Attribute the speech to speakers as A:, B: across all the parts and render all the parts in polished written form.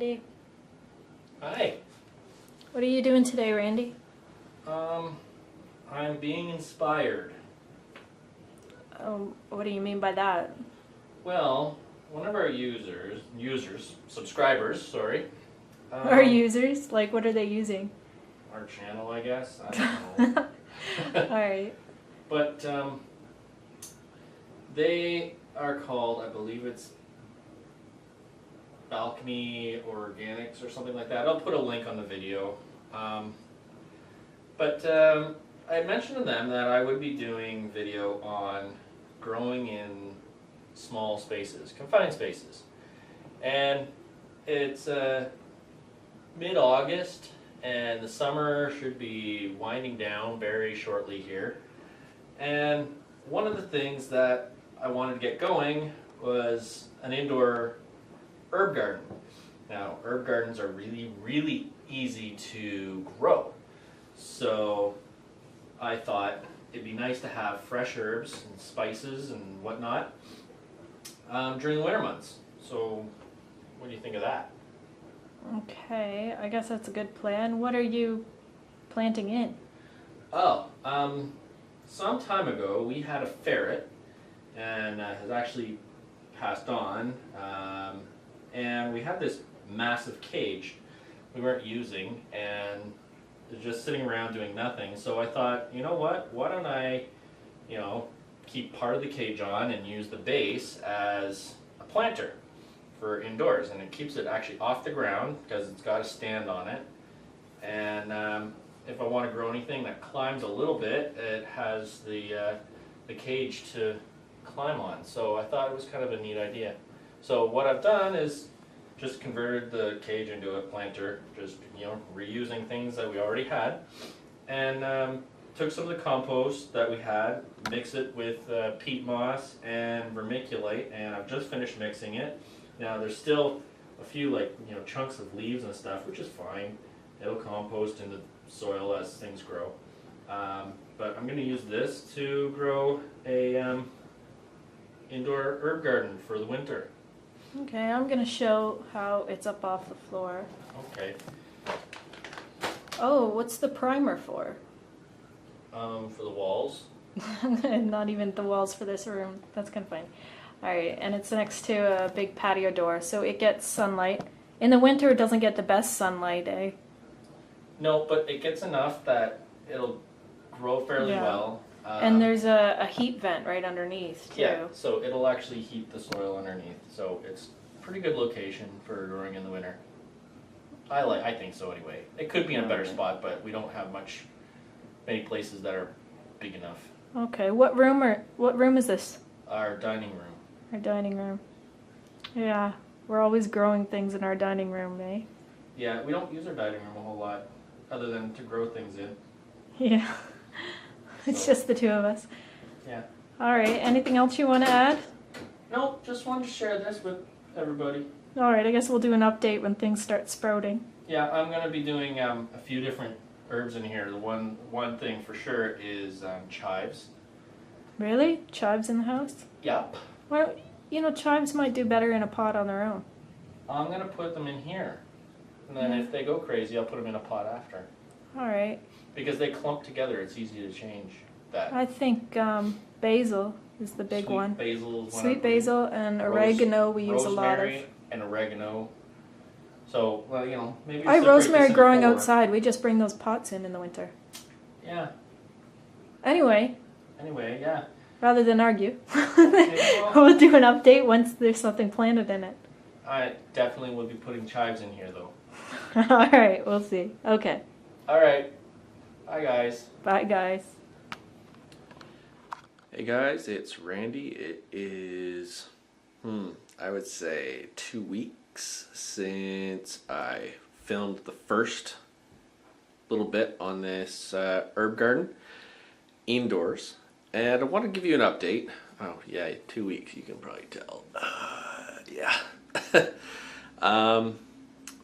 A: Randy.
B: Hi.
A: What are you doing today, Randy?
B: I'm being inspired.
A: What do you mean by that?
B: Well, one of our subscribers, sorry.
A: Our users? Like, what are they using?
B: Our channel, I guess. I don't know.
A: Alright.
B: But they are called, I believe it's Balcony Organics or something like that. I'll put a link on the video. But I mentioned to them that I would be doing video on growing in small spaces, confined spaces. And it's mid-August and the summer should be winding down very shortly here. And one of the things that I wanted to get going was an indoor herb garden. Now, herb gardens are really, really easy to grow. So I thought it'd be nice to have fresh herbs and spices and whatnot during the winter months. So what do you think of that?
A: Okay, I guess that's a good plan. What are you planting in?
B: Oh, some time ago we had a ferret and has actually passed on. And we had this massive cage we weren't using and it was just sitting around doing nothing. So I thought, you know what, why don't I, keep part of the cage on and use the base as a planter for indoors, and it keeps it actually off the ground because it's got a stand on it. And if I want to grow anything that climbs a little bit, it has the cage to climb on. So I thought it was kind of a neat idea. So what I've done is just converted the cage into a planter, just reusing things that we already had, and took some of the compost that we had, mix it with peat moss and vermiculite, and I've just finished mixing it. Now there's still a few chunks of leaves and stuff, which is fine. It'll compost in the soil as things grow. But I'm going to use this to grow a indoor herb garden for the winter.
A: Okay, I'm gonna show how it's up off the floor.
B: Okay.
A: Oh, what's the primer for?
B: For the walls.
A: Not even the walls for this room. That's kind of funny. Alright, and it's next to a big patio door, so it gets sunlight. In the winter, it doesn't get the best sunlight, eh?
B: No, but it gets enough that it'll grow fairly well.
A: And there's a heat vent right underneath, too.
B: Yeah, so it'll actually heat the soil underneath. So it's a pretty good location for growing in the winter. I think so anyway. It could be in a better spot, but we don't have many places that are big enough.
A: Okay, what room is this?
B: Our dining room.
A: Our dining room. Yeah, we're always growing things in our dining room, eh?
B: Yeah, we don't use our dining room a whole lot, other than to grow things in.
A: Yeah. It's just the two of us.
B: Yeah.
A: Alright, anything else you want to add?
B: No, just wanted to share this with everybody.
A: Alright, I guess we'll do an update when things start sprouting.
B: Yeah, I'm going to be doing a few different herbs in here. The one thing for sure is chives.
A: Really? Chives in the house?
B: Yep.
A: Well, chives might do better in a pot on their own.
B: I'm going to put them in here. And then if they go crazy, I'll put them in a pot after.
A: Alright.
B: Because they clump together, it's easy to change that.
A: I think basil is the big
B: Sweet
A: one.
B: Basil is one.
A: Sweet basil and oregano we use a lot of.
B: Rosemary and oregano. So, well, maybe
A: I have rosemary growing
B: outside.
A: outside. We just bring those pots in the winter.
B: Yeah.
A: Anyway,
B: yeah.
A: rather than argue,
B: Okay, well,
A: we'll do an update once there's something planted in it.
B: I definitely will be putting chives in here, though.
A: Alright, we'll see. Okay.
B: Alright. Bye, guys.
A: Bye, guys.
C: Hey guys, it's Randy. It is, I would say 2 weeks since I filmed the first little bit on this herb garden indoors. And I want to give you an update. Oh yeah, 2 weeks, you can probably tell. Yeah. I'll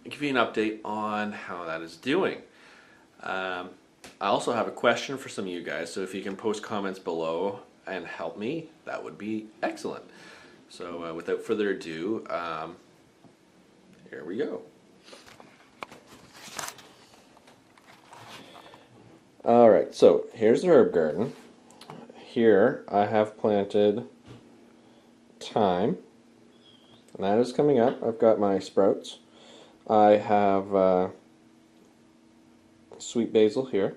C: give you an update on how that is doing. I also have a question for some of you guys, so if you can post comments below and help me, that would be excellent. So without further ado, here we go. Alright, so here's the herb garden. Here I have planted thyme, and that is coming up. I've got my sprouts. I have sweet basil here.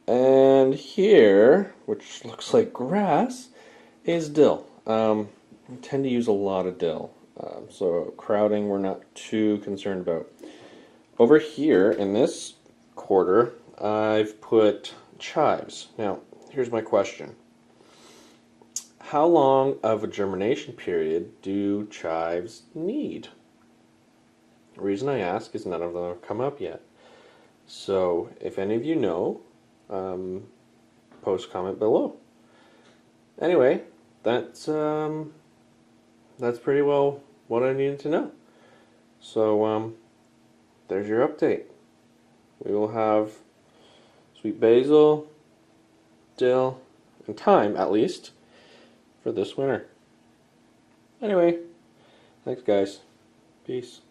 C: And here, which looks like grass, is dill. I tend to use a lot of dill, so crowding we're not too concerned about. Over here in this quarter, I've put chives. Now, here's my question. How long of a germination period do chives need? The reason I ask is none of them have come up yet. So, if any of you know, post comment below. Anyway, that's pretty well what I needed to know. So, there's your update. We will have sweet basil, dill, and thyme, at least, for this winter. Anyway, thanks guys. Peace.